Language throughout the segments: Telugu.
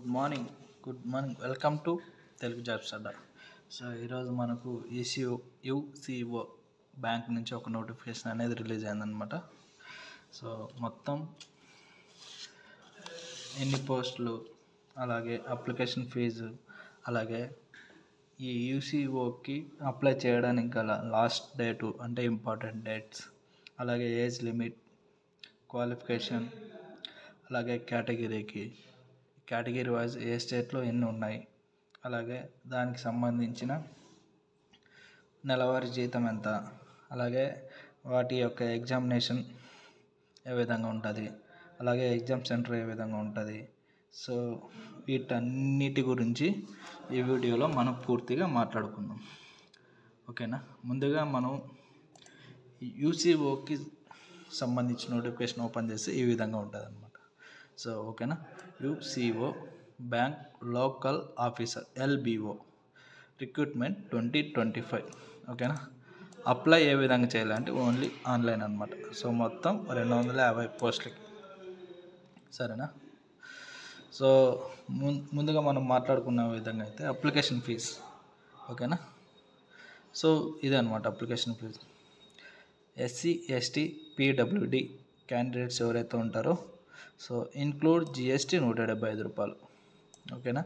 Good morning welcome to Telugu jobs Adda. So ఈరోజు మనకు యూసీఓ బ్యాంక్ నుంచి ఒక నోటిఫికేషన్ అనేది రిలీజ్ అయిందనమాట. సో మొత్తం ఎన్ని పోస్టులు, అలాగే అప్లికేషన్ ఫీజు, అలాగే ఈ యూసీఓకి అప్లై చేయడానికి గల లాస్ట్ డేటు అంటే ఇంపార్టెంట్ డేట్స్, అలాగే ఏజ్ లిమిట్, క్వాలిఫికేషన్, అలాగే కేటగిరీ వైజ్ ఏ స్టేట్లో ఎన్ని ఉన్నాయి, అలాగే దానికి సంబంధించిన నెలవారీ జీతం ఎంత, అలాగే వాటి యొక్క ఎగ్జామినేషన్ ఏ విధంగా ఉంటుంది, అలాగే ఎగ్జామ్ సెంటర్ ఏ విధంగా ఉంటుంది. సో వీటన్నిటి గురించి ఈ వీడియోలో మనం పూర్తిగా మాట్లాడుకుందాం. ఓకేనా. ముందుగా మనం యూసీఓకి సంబంధించిన నోటిఫికేషన్ ఓపెన్ చేసి ఈ విధంగా ఉంటుంది అనమాట. సో ఓకేనా. UCO bank local officer LBO recruitment 2025. ఓకేనా. అప్లై ఏ విధంగా చేయాలంటే ఓన్లీ ఆన్లైన్ అనమాట. సో మొత్తం 250 పోస్టులకి. సరేనా. సో ముందుగా మనం మాట్లాడుకున్న విధంగా అయితే అప్లికేషన్ ఫీజ్. ఓకేనా. సో ఇదే అనమాట application fees. SC ST PWD candidates ఎవరైతే ఉంటారో సో ఇన్క్లూడ్ GST 175 రూపాయలు. ఓకేనా.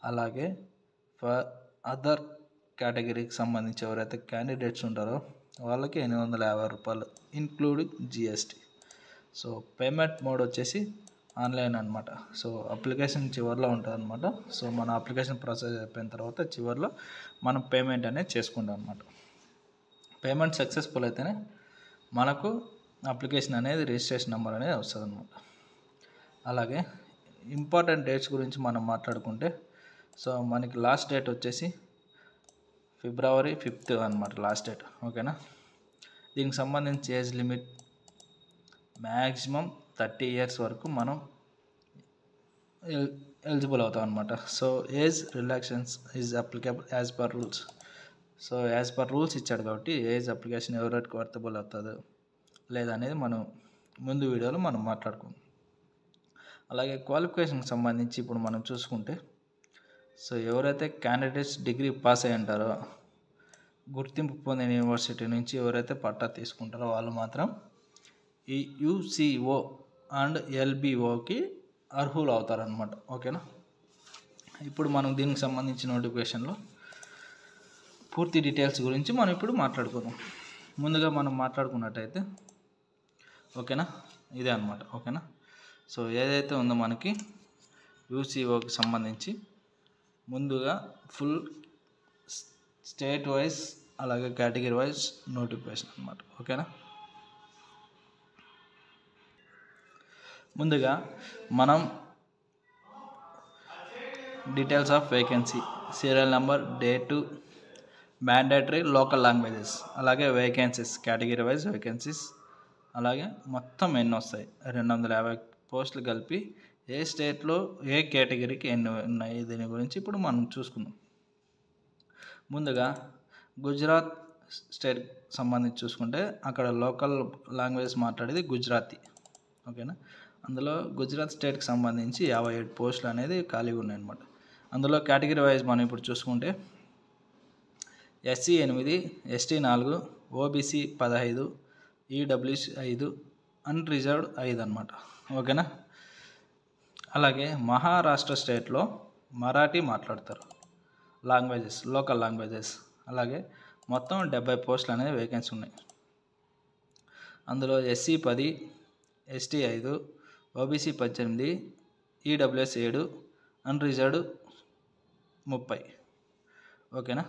అలాగే ఫర్ అదర్ కేటగిరీకి సంబంధించి ఎవరైతే క్యాండిడేట్స్ ఉంటారో వాళ్ళకి 850 రూపాయలు including GST. So payment mode వచ్చేసి ఆన్లైన్ అనమాట. సో అప్లికేషన్ చివరిలో ఉంటుంది అనమాట. సో మన అప్లికేషన్ ప్రాసెస్ అయిపోయిన తర్వాత చివరిలో మనం పేమెంట్ అనేది చేసుకుంటాం అనమాట. పేమెంట్ సక్సెస్ఫుల్ అయితేనే మనకు అప్లికేషన్ అనేది రిజిస్ట్రేషన్ నెంబర్ అనేది వస్తుంది అనమాట. అలాగే ఇంపార్టెంట్ డేట్స్ గురించి మనం మాట్లాడుకుంటే సో మనకి లాస్ట్ డేట్ వచ్చేసి February 5th అనమాట లాస్ట్ డేట్. ఓకేనా. దీనికి సంబంధించి ఏజ్ లిమిట్ మ్యాక్సిమం 30 years వరకు మనం ఎలిజిబుల్ అవుతాం అనమాట. So age relaxations is applicable as per rules. So as per rules ఇచ్చాడు కాబట్టి ఏజ్ అప్లికేషన్ ఎవరికి వర్తబుల్ అవుతుందో లేదనేది మనం ముందు వీడియోలో మనం మాట్లాడుకుందాం. అలాగే క్వాలిఫికేషన్కి సంబంధించి ఇప్పుడు మనం చూసుకుంటే సో ఎవరైతే క్యాండిడేట్స్ డిగ్రీ పాస్ అయ్యి ఉంటారో గుర్తింపు పొందిన యూనివర్సిటీ నుంచి ఎవరైతే పట్టా తీసుకుంటారో వాళ్ళు మాత్రం ఈ యూసీఓ అండ్ LBOకి అర్హులు అవుతారనమాట. ఓకేనా. ఇప్పుడు మనం దీనికి సంబంధించిన నోటిఫికేషన్లో పూర్తి డీటెయిల్స్ గురించి మనం ఇప్పుడు మాట్లాడుకుందాం. ముందుగా మనం మాట్లాడుకున్నట్టయితే ఓకేనా ఇదే అనమాట. ఓకేనా. సో ఏదైతే ఉందో మనకి యూసీఓకి సంబంధించి ముందుగా ఫుల్ స్టేట్ వైజ్ అలాగే కేటగిరీ వైజ్ నోటిఫికేషన్ అనమాట. ఓకేనా. ముందుగా మనం details of vacancy, serial number, date, mandatory local languages, అలాగే వేకెన్సీస్ కేటగిరీ వైజ్ వేకెన్సీస్, అలాగే మొత్తం ఎన్ని వస్తాయి 250 పోస్టులు కలిపి ఏ స్టేట్లో ఏ కేటగిరీకి ఎన్ని ఉన్నాయి దీని గురించి ఇప్పుడు మనం చూసుకుందాం. ముందుగా గుజరాత్ స్టేట్ సంబంధించి చూసుకుంటే అక్కడ లోకల్ లాంగ్వేజ్ మాట్లాడేది గుజరాతీ. ఓకేనా. అందులో గుజరాత్ స్టేట్కి సంబంధించి 57 పోస్టులు అనేది ఖాళీగా ఉన్నాయన్నమాట. అందులో కేటగిరీ వైజ్ మనం ఇప్పుడు చూసుకుంటే SC 8, ST 4, OBC 15, EWS 5, unreserved 5 అనమాట. ఓకేనా. అలాగే మహారాష్ట్ర స్టేట్లో మరాఠీ మాట్లాడతారు లాంగ్వేజెస్, లోకల్ లాంగ్వేజెస్. అలాగే మొత్తం 70 పోస్టులు అనేది వేకెన్సీ ఉన్నాయి. అందులో SC 10, ST 5, OBC 18, EWS 7, unreserved 30. ఓకేనా.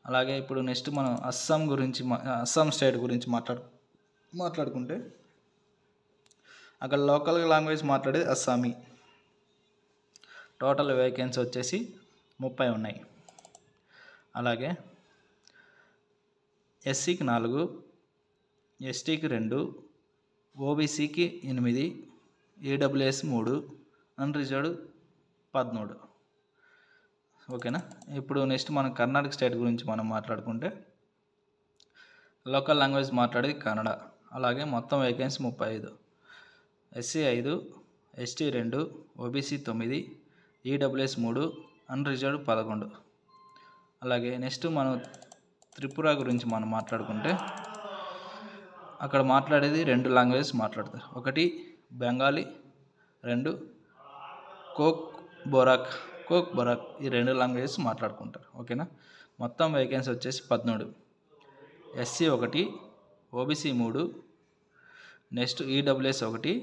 అలాగే ఇప్పుడు నెక్స్ట్ మనం అస్సాం స్టేట్ గురించి మాట్లాడుకుంటే అక్కడ లోకల్ లాంగ్వేజ్ మాట్లాడేది అస్సామీ. టోటల్ వేకెన్సీ వచ్చేసి 30 ఉన్నాయి. అలాగే SCకి 4, STకి 2, OBCకి 8, EWS 3, అన్రిజర్వ్డ్ 13. ఓకేనా. ఇప్పుడు నెక్స్ట్ మనం కర్ణాటక స్టేట్ గురించి మనం మాట్లాడుకుంటే లోకల్ లాంగ్వేజ్ మాట్లాడేది కన్నడ. అలాగే మొత్తం vacancy 35. SC 5, ST 2, OBC 9, EWS 3, unreserved 11. అలాగే నెక్స్ట్ మనం త్రిపుర గురించి మనం మాట్లాడుకుంటే అక్కడ మాట్లాడేది 2 లాంగ్వేజెస్ మాట్లాడతారు. ఒకటి బెంగాలీ, 2 కోక్ బొరాక్ ఈ 2 లాంగ్వేజెస్ మాట్లాడుకుంటారు. ఓకేనా. మొత్తం వేకెన్సీ వచ్చేసి 13. SC 1, OBC 3, next EWS 1,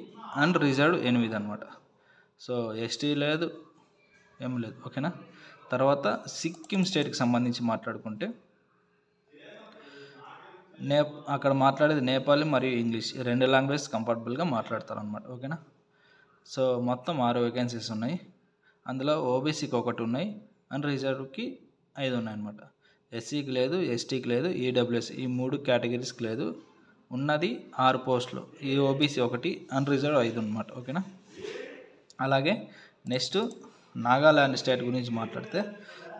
unreserved 8 అనమాట. సో ఎస్టీ లేదు, ఏం లేదు. ఓకేనా. తర్వాత సిక్కిం స్టేట్కి సంబంధించి మాట్లాడుకుంటే అక్కడ మాట్లాడేది నేపాలీ మరియు ఇంగ్లీష్, 2 లాంగ్వేజ్ కంఫర్టబుల్గా మాట్లాడతారు అనమాట. ఓకేనా. సో మొత్తం 6 వేకెన్సీస్ ఉన్నాయి. అందులో ఓబీసీకి 1 ఉన్నాయి, అన్రిజర్వ్డ్కి 5 ఉన్నాయి అనమాట. ఎస్సీకి లేదు, ఎస్టీకి లేదు, ఈడబ్ల్యూఎస్ ఈ 3 కేటగిరీస్కి లేదు. ఉన్నది 6 పోస్టులు. ఈ ఓబీసీ 1, అన్రిజర్వ్డ్ 5 అనమాట. ఓకేనా. అలాగే నెక్స్ట్ నాగాల్యాండ్ స్టేట్ గురించి మాట్లాడితే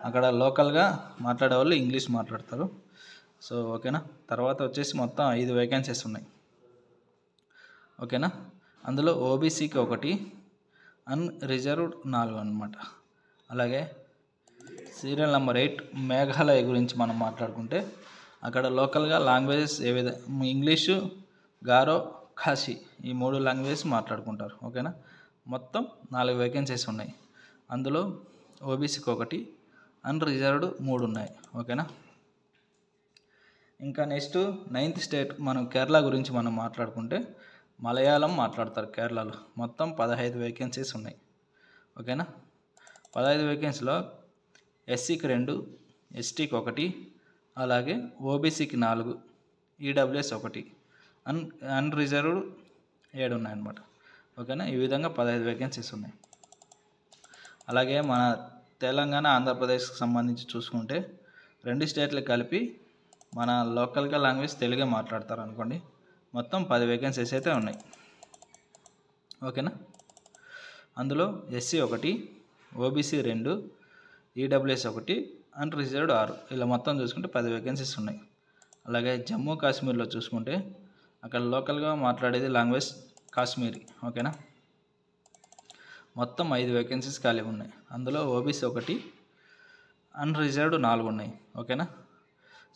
అక్కడ లోకల్గా మాట్లాడే వాళ్ళు ఇంగ్లీష్ మాట్లాడతారు. సో ఓకేనా. తర్వాత వచ్చేసి మొత్తం 5 వేకెన్సీస్ ఉన్నాయి. ఓకేనా. అందులో ఓబీసీకి 1, అన్రిజర్వ్డ్ 4 అనమాట. అలాగే సీరియల్ నెంబర్ 8 మేఘాలయ గురించి మనం మాట్లాడుకుంటే అక్కడ లోకల్గా లాంగ్వేజెస్ ఏ విధంగా ఇంగ్లీషు, గారో, ఖాసీ ఈ 3 లాంగ్వేజెస్ మాట్లాడుకుంటారు. ఓకేనా. మొత్తం 4 వేకెన్సీస్ ఉన్నాయి. అందులో ఓబీసీకి 1, అన్రిజర్వ్డ్ 3 ఉన్నాయి. ఓకేనా. ఇంకా నెక్స్ట్ 9th స్టేట్ మనం కేరళ గురించి మనం మాట్లాడుకుంటే మలయాళం మాట్లాడతారు కేరళలో. మొత్తం 15 వేకెన్సీస్ ఉన్నాయి. ఓకేనా. 15 వేకెన్సీలో ఎస్సీకి 2, ఎస్టీకి 1, అలాగే ఓబీసీకి 4, ఈడబ్ల్యూఎస్ 1, అన్రిజర్వ్డ్ 7 ఉన్నాయన్నమాట. ఓకేనా. ఈ విధంగా 15 వేకెన్సీస్ ఉన్నాయి. అలాగే మన తెలంగాణ, ఆంధ్రప్రదేశ్కి సంబంధించి చూసుకుంటే 2 స్టేట్లకు కలిపి మన లోకల్గా లాంగ్వేజ్ తెలుగే మాట్లాడతారు అనుకోండి. మొత్తం 10 వేకెన్సీస్ అయితే ఉన్నాయి. ఓకేనా. అందులో ఎస్సీ 1, ఓబీసీ 2, ఈడబ్ల్యూఎస్ 1, అన్రిజర్వ్డ్ 6 ఇలా మొత్తం చూసుకుంటే 10 వేకెన్సీస్ ఉన్నాయి. అలాగే జమ్మూ కాశ్మీర్లో చూసుకుంటే అక్కడ లోకల్గా మాట్లాడేది లాంగ్వేజ్ కాశ్మీరీ. ఓకేనా. మొత్తం 5 వేకెన్సీస్ ఖాళీ ఉన్నాయి. అందులో ఓబీసీ 1, అన్రిజర్వ్డ్ 4 ఉన్నాయి. ఓకేనా.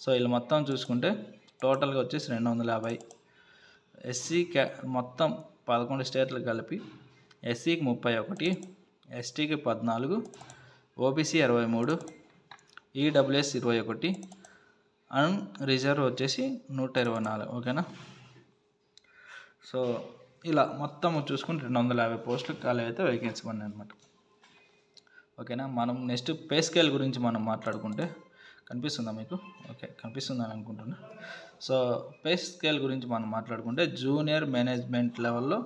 సో ఇలా మొత్తం చూసుకుంటే టోటల్గా వచ్చేసి 250. ఎస్సీ మొత్తం 11 స్టేట్లు కలిపి ఎస్సీకి 31, ఎస్టీకి 14, ఓబీసీ 23, ఈడబ్ల్యూఎస్ 21, అన్రిజర్వ్ వచ్చేసి 124. ఓకేనా. సో ఇలా మొత్తం చూసుకుంటే 250 పోస్టులు ఖాళీ అయితే వేకెన్సీ ఉన్నాయి అనమాట. ఓకేనా. మనం నెక్స్ట్ పే స్కేల్ గురించి మనం మాట్లాడుకుంటే కనిపిస్తుందా మీకు? ఓకే, కనిపిస్తుందని అనుకుంటున్నా. సో పే స్కేల్ గురించి మనం మాట్లాడుకుంటే జూనియర్ మేనేజ్మెంట్ లెవెల్లో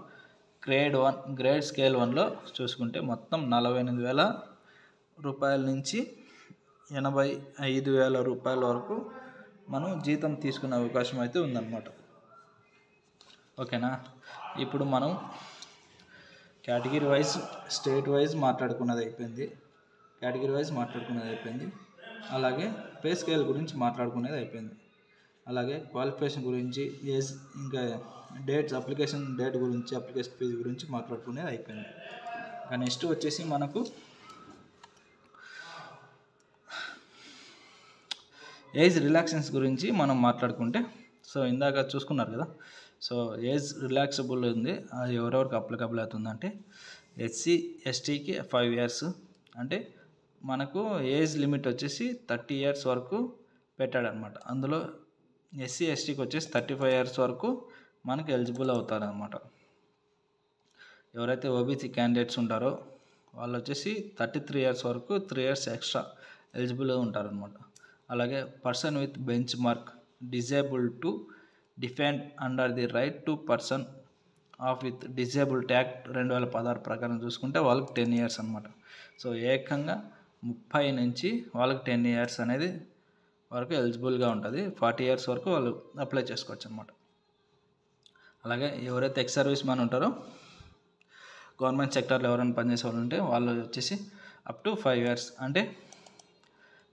గ్రేడ్ స్కేల్ 1లో చూసుకుంటే మొత్తం 48,000 రూపాయల నుంచి 85,000 రూపాయల వరకు మనం జీతం తీసుకునే అవకాశం అయితే ఉందన్నమాట. ఓకేనా. ఇప్పుడు మనం కేటగిరీ వైజ్, స్టేట్ వైజ్ మాట్లాడుకున్నది అయిపోయింది. అలాగే పే స్కేల్ గురించి మాట్లాడుకునేది అయిపోయింది. అలాగే క్వాలిఫికేషన్ గురించి, ఏజ్, ఇంకా డేట్స్, అప్లికేషన్ డేట్ గురించి, అప్లికేషన్ ఫీజు గురించి మాట్లాడుకునేది అయిపోయింది. ఇంకా నెక్స్ట్ వచ్చేసి మనకు ఏజ్ రిలాక్సేషన్స్ గురించి మనం మాట్లాడుకుంటే, సో ఇందాక చూసుకున్నారు కదా. సో ఏజ్ రిలాక్సబుల్ ఉంది, అది ఎవరెవరికి అప్లికబుల్ అవుతుందంటే ఎస్సీ ఎస్టీకి 5 years, అంటే మనకు ఏజ్ లిమిట్ వచ్చేసి 30 years వరకు పెట్టాడనమాట. అందులో ఎస్సీ ఎస్టీకి వచ్చేసి 35 years వరకు మనకు ఎలిజిబుల్ అవుతారనమాట. ఎవరైతే ఓబీసీ క్యాండిడేట్స్ ఉంటారో వాళ్ళు వచ్చేసి 33 years వరకు 3 years ఎక్స్ట్రా ఎలిజిబుల్గా ఉంటారనమాట. అలాగే person with bench mark disable to defend under the right to person of with disabled act 2016 ప్రకారం చూసుకుంటే వాళ్ళకి 10 years అనమాట. సో ఏకంగా 30 నుంచి వాళ్ళకి 10 years అనేది వరకు ఎలిజిబుల్గా ఉంటుంది. 40 years వరకు వాళ్ళు అప్లై చేసుకోవచ్చు అనమాట. అలాగే ఎవరైతే ఎక్స్ సర్వీస్ మ్యాన్ ఉంటారో, గవర్నమెంట్ సెక్టర్లో ఎవరైనా పనిచేసే వాళ్ళు ఉంటే వాళ్ళు వచ్చేసి అప్ టు 5 years, అంటే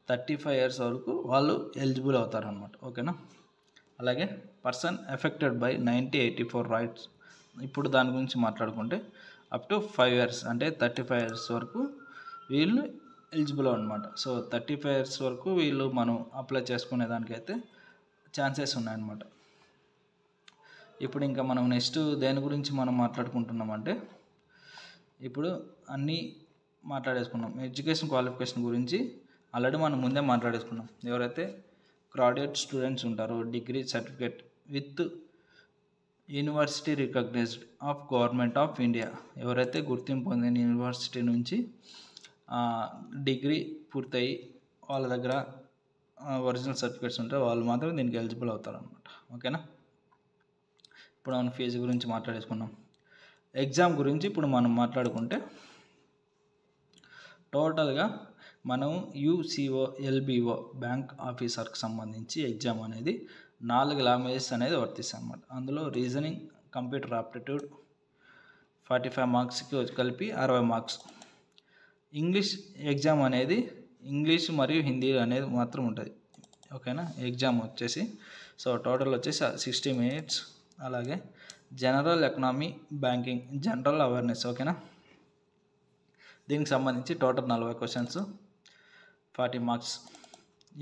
35 years వరకు వాళ్ళు ఎలిజిబుల్ అవుతారనమాట. ఓకేనా. అలాగే పర్సన్ ఎఫెక్టెడ్ బై 1984 రైట్స్, ఇప్పుడు దాని గురించి మాట్లాడుకుంటే అప్ టు 5 years, అంటే 35 years వరకు వీళ్ళు ఎలిజిబుల్ అనమాట. సో 35 ఇయర్స్ వరకు వీళ్ళు మనం అప్లై చేసుకునే దానికైతే ఛాన్సెస్ ఉన్నాయన్నమాట. ఇప్పుడు ఇంకా మనం నెక్స్ట్ దేని గురించి మనం మాట్లాడుకుంటున్నామంటే, ఇప్పుడు అన్నీ మాట్లాడేసుకున్నాం. ఎడ్యుకేషన్ క్వాలిఫికేషన్ గురించి ఆల్రెడీ మనం ముందే మాట్లాడేసుకున్నాం. ఎవరైతే గ్రాడ్యుయేట్ స్టూడెంట్స్ ఉంటారో, degree certificate with university recognized of government of India, ఎవరైతే గుర్తింపు పొందిన యూనివర్సిటీ నుంచి డిగ్రీ పూర్తయి వాళ్ళ దగ్గర ఒరిజినల్ సర్టిఫికేట్స్ ఉంటే వాళ్ళు మాత్రం దీనికి ఎలిజిబుల్ అవుతారనమాట. ఓకేనా. ఇప్పుడు మనం ఫీజు గురించి మాట్లాడేసుకున్నాం. ఎగ్జామ్ గురించి ఇప్పుడు మనం మాట్లాడుకుంటే, టోటల్గా మనం యూసీఓ ఎల్బిఓ బ్యాంక్ ఆఫీసర్కి సంబంధించి ఎగ్జామ్ అనేది 4 లాంగ్వేజెస్ అనేది వర్తిస్తాయి అన్నమాట. అందులో రీజనింగ్, కంప్యూటర్ ఆప్టిట్యూడ్ 45 మార్క్స్కి కలిపి 60 మార్క్స్. ఇంగ్లీష్ ఎగ్జామ్ అనేది ఇంగ్లీష్ మరియు హిందీ అనేది మాత్రం ఉంటుంది. ఓకేనా. ఎగ్జామ్ వచ్చేసి సో టోటల్ వచ్చేసి 60 minutes. అలాగే general economy, banking, general awareness. ఓకేనా. దీనికి సంబంధించి total 40 questions, 40 marks,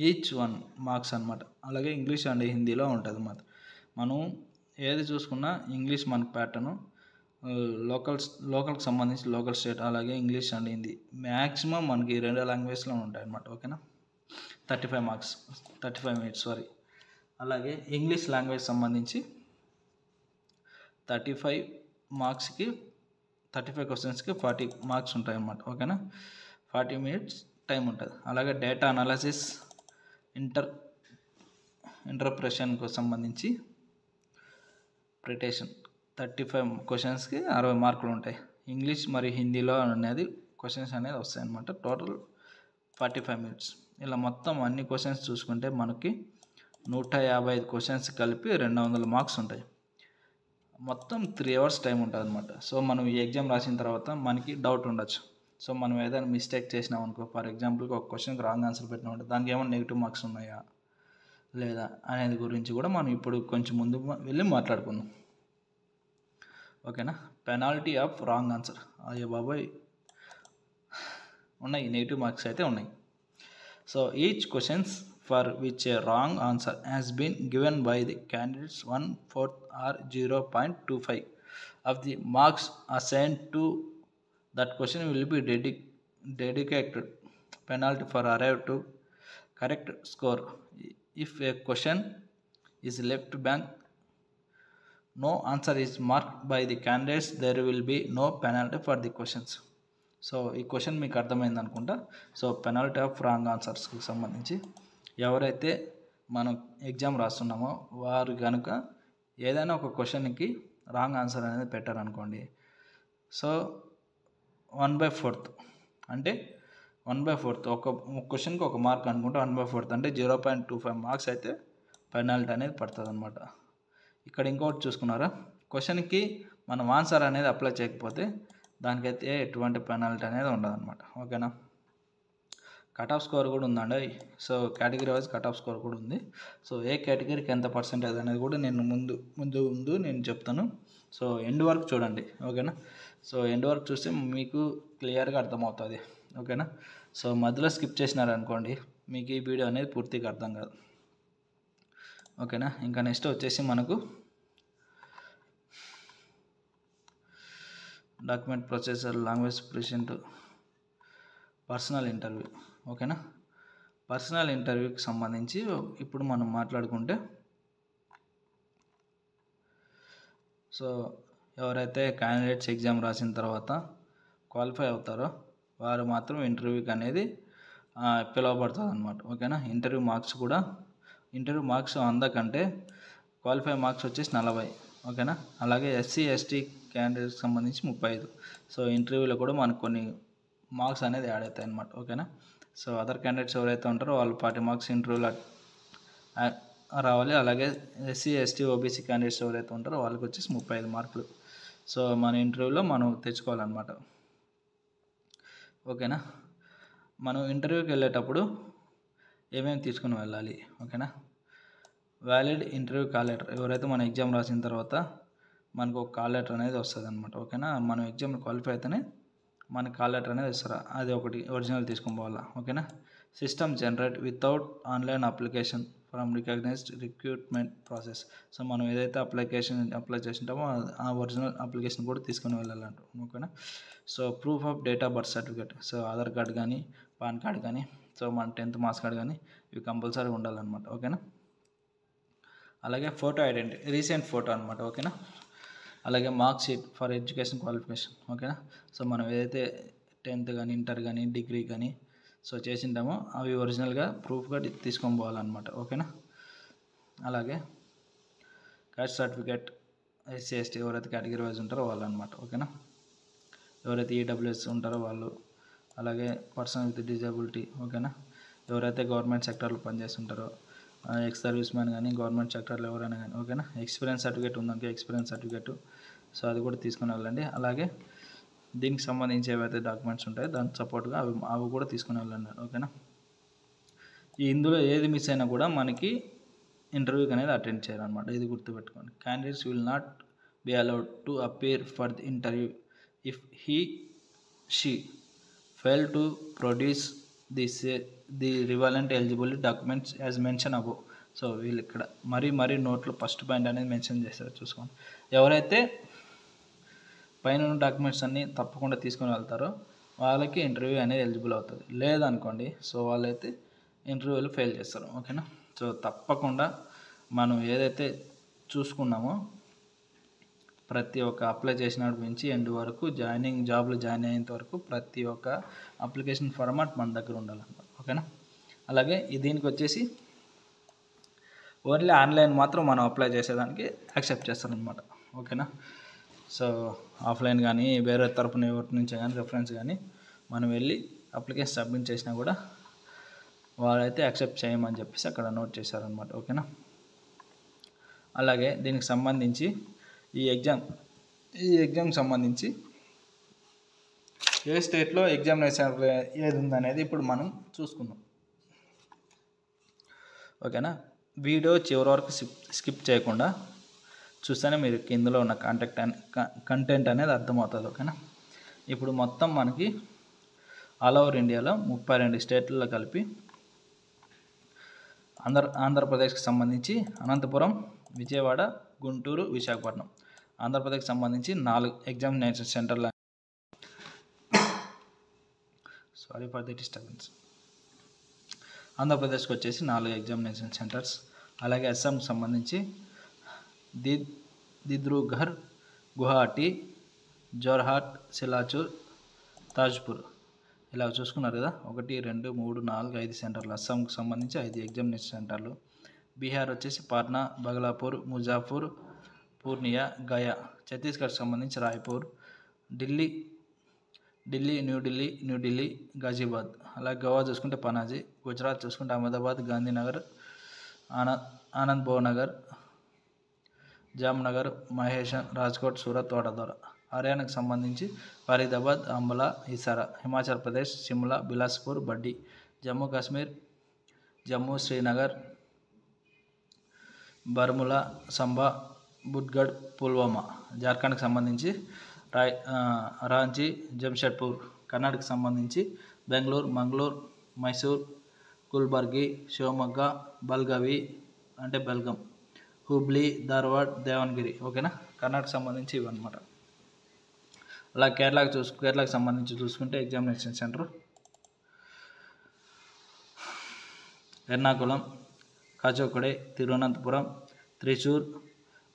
each 1 marks అనమాట. అలాగే ఇంగ్లీష్ అండ్ హిందీలో ఉంటుంది అన్నమాట. మనం ఏది చూసుకున్నా ఇంగ్లీష్ మనకు ప్యాటర్ను, లోకల్కి సంబంధించి లోకల్ స్టేట్, అలాగే ఇంగ్లీష్ అండ్ హిందీ మ్యాక్సిమం మనకి 2 లాంగ్వేజ్లో ఉంటాయి అన్నమాట. ఓకేనా. 35 మార్క్స్, 35 minutes సారీ. అలాగే ఇంగ్లీష్ లాంగ్వేజ్ సంబంధించి 35 మార్క్స్కి 35 క్వశ్చన్స్కి 40 మార్క్స్ ఉంటాయి అన్నమాట. ఓకేనా. 40 minutes టైం ఉంటుంది. అలాగే డేటా అనాలిసిస్, ఇంటర్ప్రెషన్కు సంబంధించి ప్రిటేషన్ 35 క్వశ్చన్స్కి 60 మార్కులు ఉంటాయి. ఇంగ్లీష్ మరియు హిందీలో అనేది క్వశ్చన్స్ అనేది వస్తాయి అన్నమాట. Total 45 minutes. ఇలా మొత్తం అన్ని క్వశ్చన్స్ చూసుకుంటే మనకి 155 క్వశ్చన్స్ కలిపి 200 మార్క్స్ ఉంటాయి. మొత్తం 3 hours టైం ఉంటుంది అనమాట. సో మనం ఈ ఎగ్జామ్ రాసిన తర్వాత మనకి డౌట్ ఉండొచ్చు. సో మనం ఏదైనా మిస్టేక్ చేసినాం అనుకో, ఫర్ ఎగ్జాంపుల్కి ఒక క్వశ్చన్కి రాంగ్ ఆన్సర్ పెట్టినామంటే దానికి ఏమైనా నెగిటివ్ మార్క్స్ ఉన్నాయా లేదా అనేది గురించి కూడా మనం ఇప్పుడు కొంచెం ముందు వెళ్ళి మాట్లాడుకుందాం. ఓకేనా. పెనాల్టీ ఆఫ్ రాంగ్ ఆన్సర్, అయ్యో బాబాయ్ ఉన్నాయి, నెగిటివ్ మార్క్స్ అయితే ఉన్నాయి. So each questions for which a wrong answer has been given by the candidates 1/4 or 0.25 of the marks assigned to that question will be dedicated penalty for arrive to correct score. If a question is left blank, no answer is marked by the candidates, there will be no penalty for the questions. So ఈ క్వశ్చన్ మీకు అర్థమైంది అనుకుంటా. సో పెనాల్టీ ఆఫ్ రాంగ్ ఆన్సర్స్కి సంబంధించి ఎవరైతే మనం ఎగ్జామ్ రాస్తున్నామో వారు కనుక ఏదైనా ఒక క్వశ్చన్కి రాంగ్ ఆన్సర్ అనేది పెట్టారనుకోండి, సో 1/4 అంటే 1/4 ఒక క్వశ్చన్కి 1 మార్క్ అనుకుంటే 1/4 అంటే 0.25 మార్క్స్ అయితే పెనాల్టీ అనేది పడుతుంది అనమాట. ఇక్కడ ఇంకోటి చూసుకున్నారా, క్వశ్చన్కి మనం ఆన్సర్ అనేది అప్లై చేయకపోతే దానికైతే ఎటువంటి పెనాల్టీ అనేది ఉండదు అనమాట. ఓకేనా. కట్ ఆఫ్ స్కోర్ కూడా ఉందండి. So category wise cut off score కూడా ఉంది. సో ఏ కేటగిరీకి ఎంత పర్సెంటేజ్ అనేది కూడా నేను ముందు నేను చెప్తాను. సో ఎండ్ వరకు చూడండి. ఓకేనా. సో ఎండ్ వరకు చూస్తే మీకు క్లియర్గా అర్థమవుతుంది. ఓకేనా. సో మధ్యలో స్కిప్ చేసినారనుకోండి మీకు ఈ వీడియో అనేది పూర్తిగా అర్థం కాదు. ఓకేనా. ఇంకా నెక్స్ట్ వచ్చేసి మనకు document processor, language present, personal interview. ఓకేనా. పర్సనల్ ఇంటర్వ్యూకి సంబంధించి ఇప్పుడు మనం మాట్లాడుకుంటే, సో ఎవరైతే క్యాండిడేట్స్ ఎగ్జామ్ రాసిన తర్వాత క్వాలిఫై అవుతారో వారు మాత్రం ఇంటర్వ్యూకి అనేది పిలువబడుతుంది అనమాట. ఓకేనా. ఇంటర్వ్యూ మార్క్స్ 100 కంటే క్వాలిఫై మార్క్స్ వచ్చేసి 40. ఓకేనా. అలాగే ఎస్సీ ఎస్టీ క్యాండిడేట్కి సంబంధించి 35. సో ఇంటర్వ్యూలో కూడా మనకు కొన్ని మార్క్స్ అనేది యాడ్ అవుతాయి అన్నమాట. ఓకేనా. సో అదర్ క్యాండిడేట్స్ ఎవరైతే ఉంటారో వాళ్ళు 40 మార్క్స్ ఇంటర్వ్యూలో రావాలి. అలాగే ఎస్సీ ఎస్టీ ఓబీసీ క్యాండిడేట్స్ ఎవరైతే ఉంటారో వాళ్ళకి వచ్చేసి 35 మార్కులు సో మన ఇంటర్వ్యూలో మనం తెచ్చుకోవాలన్నమాట. ఓకేనా. మనం ఇంటర్వ్యూకి వెళ్ళేటప్పుడు ఏమేమి తీసుకుని వెళ్ళాలి. ఓకేనా. వ్యాలిడ్ ఇంటర్వ్యూ కాల్ లెటర్, ఎవరైతే మన ఎగ్జామ్ రాసిన తర్వాత మనకు ఒక కాల్ లెటర్ అనేది వస్తుంది అనమాట. ఓకేనా. మనం ఎగ్జామ్ క్వాలిఫై అయితేనే మన కాల్ లెటర్ అనేది ఇస్తారు, అది ఒకటి ఒరిజినల్ తీసుకొని పోవాలా. ఓకేనా. System generate without online application from recognized recruitment process. So మనం ఏదైతే అప్లై చేసింటామో ఆ ఒరిజినల్ అప్లికేషన్ కూడా తీసుకొని వెళ్ళాలంట. ఓకేనా. So proof of date of birth certificate, so Aadhaar card కానీ పాన్ కార్డ్ కానీ, సో మన 10th మార్క్స్ కార్డ్ కానీ ఇవి కంపల్సరీ ఉండాలన్నమాట. ఓకేనా. అలాగే ఫోటో ఐడెంటిటీ, రీసెంట్ ఫోటో అనమాట. ఓకేనా. అలాగే mark sheet for education qualification. ఓకేనా. సో మనం ఏదైతే 10th కానీ ఇంటర్ కానీ డిగ్రీ కానీ సో చేసింటామో అవి ఒరిజినల్గా ప్రూఫ్గా తీసుకొని పోవాలన్నమాట. ఓకేనా. అలాగే కాస్ట్ సర్టిఫికేట్, ఎస్సీ ఎస్టీ ఎవరైతే కేటగిరీ వైజ్ ఉంటారో వాళ్ళు అనమాట. ఓకేనా. ఎవరైతే ఈడబ్ల్యూఎస్ ఉంటారో వాళ్ళు, అలాగే పర్సన్ విత్ డిజబిలిటీ. ఓకేనా. ఎవరైతే గవర్నమెంట్ సెక్టర్లో పనిచేస్తుంటారో, ఎక్స్ సర్వీస్ మ్యాన్ కానీ గవర్నమెంట్ సెక్టర్లో ఎవరైనా కానీ. ఓకేనా. ఎక్స్పీరియన్స్ సర్టిఫికేట్ ఉందంటే ఎక్స్పీరియన్స్ సర్టిఫికేట్, సో అది కూడా తీసుకుని వెళ్ళండి. అలాగే దీనికి సంబంధించి ఏవైతే డాక్యుమెంట్స్ ఉంటాయో దానికి సపోర్ట్గా అవి కూడా తీసుకుని వెళ్ళండి. ఓకేనా. ఇందులో ఏది మిస్ అయినా కూడా మనకి ఇంటర్వ్యూకి అనేది అటెండ్ చేయాలన్నమాట. ఇది గుర్తుపెట్టుకోండి. Candidates will not be allowed to appear for the interview if she fail to produce the relevant eligibility documents as mention above. So వీళ్ళు ఇక్కడ మరీ నోట్లో ఫస్ట్ పాయింట్ అనేది మెన్షన్ చేస్తారు, చూసుకోండి. ఎవరైతే పైన డాక్యుమెంట్స్ అన్నీ తప్పకుండా తీసుకొని వెళ్తారో వాళ్ళకి ఇంటర్వ్యూ అనేది ఎలిజిబుల్ అవుతుంది. లేదనుకోండి సో వాళ్ళైతే ఇంటర్వ్యూలు ఫెయిల్ చేస్తారు. ఓకేనా. సో తప్పకుండా మనం ఏదైతే చూసుకున్నామో ప్రతి ఒక్క అప్లై చేసినప్పటి నుంచి ఎండ్ వరకు జాబ్లో జాయిన్ అయ్యేంత వరకు ప్రతి ఒక్క అప్లికేషన్ ఫార్మాట్ మన దగ్గర ఉండాలన్నమాట. ఓకేనా. అలాగే దీనికి వచ్చేసి ఓన్లీ ఆన్లైన్ మాత్రం మనం అప్లై చేసేదానికి యాక్సెప్ట్ చేస్తారనమాట. ఓకేనా. సో ఆఫ్లైన్ కానీ వేరే తరపున ఎవరి నుంచి కానీ రెఫరెన్స్ కానీ మనం వెళ్ళి అప్లికేషన్ సబ్మిట్ చేసినా కూడా వాళ్ళైతే యాక్సెప్ట్ చేయమని చెప్పేసి అక్కడ నోట్ చేశారనమాట. ఓకేనా. అలాగే దీనికి సంబంధించి ఈ ఎగ్జామ్ సంబంధించి ఏ స్టేట్లో ఎగ్జామినేషన్ ఏది ఉందనేది ఇప్పుడు మనం చూసుకుందాం. ఓకేనా. వీడియో చివరి వరకు స్కిప్ చేయకుండా చూస్తేనే మీరు కిందలో ఉన్న కంటెంట్ అనేది అర్థమవుతుంది. ఓకేనా. ఇప్పుడు మొత్తం మనకి ఆల్ ఓవర్ ఇండియాలో 32 స్టేట్లలో కలిపి ఆంధ్రప్రదేశ్కి సంబంధించి అనంతపురం, విజయవాడ, గుంటూరు, విశాఖపట్నం. ఆంధ్రప్రదేశ్కి సంబంధించి 4 ఎగ్జామినేషన్ సెంటర్లు. Sorry for the disturbance. ఆంధ్రప్రదేశ్కి వచ్చేసి 4 ఎగ్జామినేషన్ సెంటర్స్. అలాగే అస్సాంకి సంబంధించి దిబ్రూఘర్, గువాహటి, జోర్హాట్, సిలాచూర్, తాజ్పూర్. ఇలా చూసుకున్నారు కదా, 1, 2, 3, 4, 5 సెంటర్లు. అస్సాంకి సంబంధించి 5 ఎగ్జామినేషన్ సెంటర్లు. బీహార్ వచ్చేసి పాట్నా, బగలాపూర్, ముజాఫర్, పూర్నియా, గయా. ఛత్తీస్గఢ్ సంబంధించి రాయ్పూర్. ఢిల్లీ, న్యూఢిల్లీ, గాజియాబాద్. అలాగే గోవా చూసుకుంటే పనాజీ. గుజరాత్ చూసుకుంటే అహ్మదాబాద్, గాంధీనగర్, ఆనంద్ భవనగర్, జామ్నగర్, మహేషన్, రాజ్కోట్, సూరత్, వడోదర. హర్యానాకు సంబంధించి ఫరీదాబాద్, అంబలా, హిసారా. హిమాచల్ ప్రదేశ్ సిమ్లా, బిలాస్పూర్, బడ్డి. జమ్మూ కాశ్మీర్ జమ్మూ, శ్రీనగర్, బర్ములా, సంబా, బుద్గఢ్, పుల్వామా. జార్ఖండ్కి సంబంధించి రాంచీ, జంషెడ్పూర్. కర్ణాటకకు సంబంధించి బెంగళూరు, మంగళూరు, మైసూర్, కుల్బర్గి, శివమొగ్గ, బల్గావి అంటే బెల్గం, హుబ్లీ, ధార్వాడ్, దేవన్గిరి. ఓకేనా. కర్ణాటకకు సంబంధించి ఇవన్నమాట. అలా కేరళకు సంబంధించి చూసుకుంటే examination centre Ernakulam, Kozhikode, Thiruvananthapuram, Thrissur,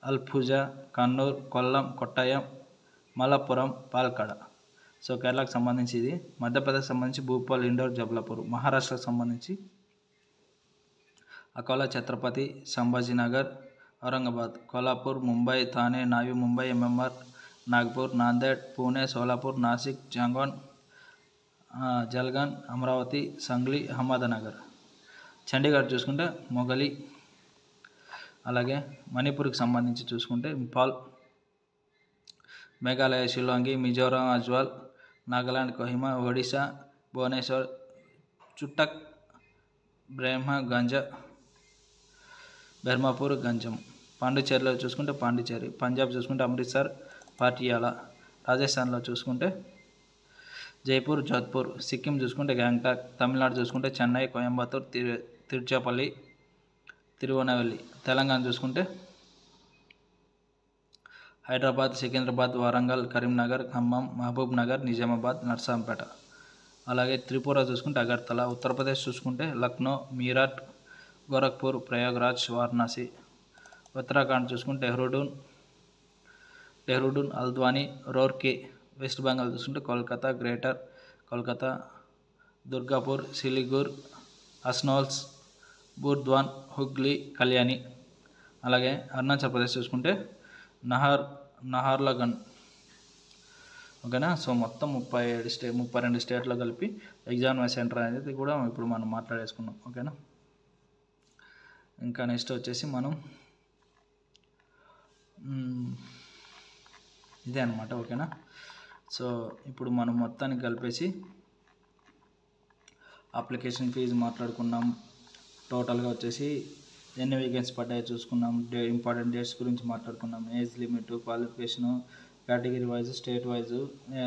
Alappuzha, Kannur, Kollam, Kottayam, Malappuram, Palakkad. So కేరళకు సంబంధించి ఇది. మధ్యప్రదేశ్ సంబంధించి భూపాల్, ఇండోర్, జబల్పూర్. మహారాష్ట్రకు సంబంధించి అకోలా, ఛత్రపతి సంభాజీనగర్, ఔరంగాబాద్, కోల్హాపూర్, ముంబై, థానే, నావి ముంబై, ఎంఎంఆర్, నాగ్పూర్, నాందేడ్, పూణే, సోలాపూర్, నాసిక్, జల్గాన్, అమరావతి, సంగ్లీ, అహ్మద్నగర్. చండీగఢ్ చూసుకుంటే మొగలి. అలాగే మణిపూర్కి సంబంధించి చూసుకుంటే ఇంపాల్. మేఘాలయ షిల్లాంగి, మిజోరాం అజ్వాల్, నాగాలాండ్ కోహిమా, ఒడిశా భువనేశ్వర్, చుట్టక్, బెర్మాపూర్, గంజం. పాండిచేరిలో చూసుకుంటే పాండిచేరి. పంజాబ్ చూసుకుంటే అమృత్సర్, పాటియాలా. రాజస్థాన్లో చూసుకుంటే జైపూర్, జోధ్పూర్. సిక్కిం చూసుకుంటే గ్యాంగ్టాక్. తమిళనాడు చూసుకుంటే చెన్నై, కోయంబత్తూర్, తిరుచిరాపల్లి, తిరువనవల్లి. తెలంగాణ చూసుకుంటే హైదరాబాద్, సికింద్రాబాద్, వరంగల్, కరీంనగర్, ఖమ్మం, మహబూబ్ నగర్, నిజామాబాద్, నర్సాంపేట. అలాగే త్రిపుర చూసుకుంటే అగర్తల. ఉత్తరప్రదేశ్ చూసుకుంటే లక్నో, మీరట్, గోరఖ్పూర్, ప్రయాగ్రాజ్, వారణాసి. ఉత్తరాఖండ్ చూసుకుంటే డెహ్రాడూన్, హల్ద్వానీ, రూర్కీ. వెస్ట్ బెంగాల్ చూసుకుంటే కోల్కతా, గ్రేటర్ కోల్కతా, దుర్గాపూర్, సిలిగుర్, అస్నోల్స్, బుర్ద్వాన్, హుగ్లీ, కళ్యాణి. అలాగే అరుణాచల్ ప్రదేశ్ చూసుకుంటే నహార్లగన్. ఓకేనా. సో మొత్తం 32 స్టేట్లో కలిపి ఎగ్జామినేషన్ సెంటర్ అనేది కూడా ఇప్పుడు మనం మాట్లాడేసుకున్నాం. ఓకేనా. ఇంకా నెక్స్ట్ వచ్చేసి మనం ఇదే అనమాట. ఓకేనా. సో ఇప్పుడు మనం మొత్తానికి కలిపేసి అప్లికేషన్ ఫీజు మాట్లాడుకున్నాం. టోటల్గా వచ్చేసి ఎన్ని వేకెన్సీ పడ్డాయో చూసుకున్నాం. ఇంపార్టెంట్ డేట్స్ గురించి మాట్లాడుకున్నాం. Age limit, qualification, category wise, state wise,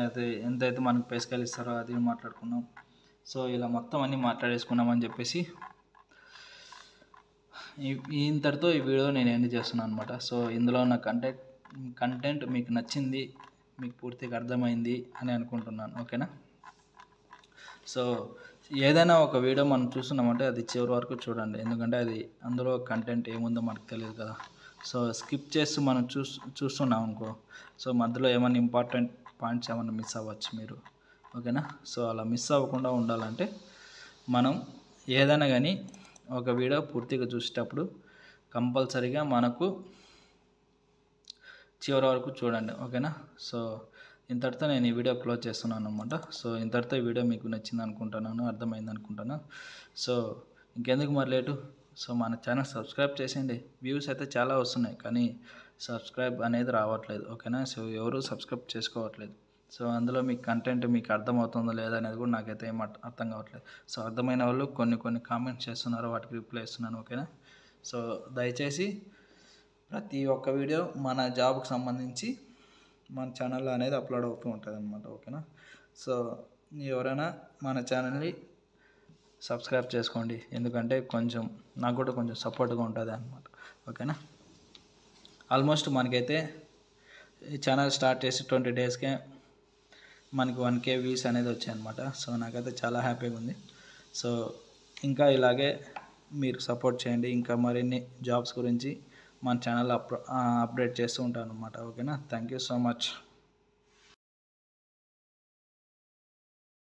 అదే ఎంతైతే మనకు పే స్కేల్ ఇస్తారో అది మాట్లాడుకున్నాం. సో ఇలా మొత్తం అన్నీ మాట్లాడేసుకున్నామని చెప్పేసి ఇంతటితో ఈ వీడియో నేను ఎండ్ చేస్తున్నాను అనమాట. సో ఇందులో ఉన్న కంటెంట్ మీకు నచ్చింది, మీకు పూర్తిగా అర్థమైంది అని అనుకుంటున్నాను. ఓకేనా. సో ఏదైనా ఒక వీడియో మనం చూస్తున్నామంటే అది చివరి వరకు చూడండి, ఎందుకంటే అది అందులో కంటెంట్ ఏముందో మనకు తెలియదు కదా. సో స్కిప్ చేస్తూ మనం చూస్తున్నాం అనుకో, సో మధ్యలో ఏమైనా ఇంపార్టెంట్ పాయింట్స్ ఏమైనా మిస్ అవ్వచ్చు మీరు. ఓకేనా. సో అలా మిస్ అవ్వకుండా ఉండాలంటే మనం ఏదైనా కానీ ఒక వీడియో పూర్తిగా చూసేటప్పుడు కంపల్సరీగా మనకు చివరి వరకు చూడండి. ఓకేనా. సో ఇంతటితో నేను ఈ వీడియో క్లోజ్ చేస్తున్నాను అనమాట. సో ఇంతటితో ఈ వీడియో మీకు నచ్చింది అనుకుంటున్నాను, అర్థమైంది అనుకుంటున్నాను. సో ఇంకెందుకు మరి లేటు, సో మన ఛానల్ సబ్స్క్రైబ్ చేసేయండి. వ్యూస్ అయితే చాలా వస్తున్నాయి కానీ సబ్స్క్రైబ్ అనేది రావట్లేదు. ఓకేనా. సో ఎవరు సబ్స్క్రైబ్ చేసుకోవట్లేదు. సో అందులో మీకు కంటెంట్ మీకు అర్థమవుతుందో లేదా అనేది కూడా నాకైతే ఏం అర్థం కావట్లేదు. సో అర్థమైన వాళ్ళు కొన్ని కామెంట్స్ చేస్తున్నారు, వాటికి రిప్లై ఇస్తున్నాను. ఓకేనా. సో దయచేసి ప్రతి ఒక్క వీడియో మన జాబ్కి సంబంధించి మన ఛానల్లో అనేది అప్లోడ్ అవుతూ ఉంటుంది అనమాట. ఓకేనా. సో ఎవరైనా మన ఛానల్ని సబ్స్క్రైబ్ చేసుకోండి, ఎందుకంటే కొంచెం నాకు కూడా కొంచెం సపోర్ట్గా ఉంటుంది అనమాట. ఓకేనా. ఆల్మోస్ట్ మనకైతే ఈ ఛానల్ స్టార్ట్ చేసి 20 డేస్కే మనకి 1K వ్యూస్ అనేది వచ్చాయన్నమాట. సో నాకైతే చాలా హ్యాపీగా ఉంది. సో ఇంకా ఇలాగే మీరు సపోర్ట్ చేయండి. ఇంకా మరిన్ని జాబ్స్ గురించి మన ఛానల్ అప్డేట్ చేస్తూ ఉంటాను అనమాట. ఓకేనా. Thank you so much.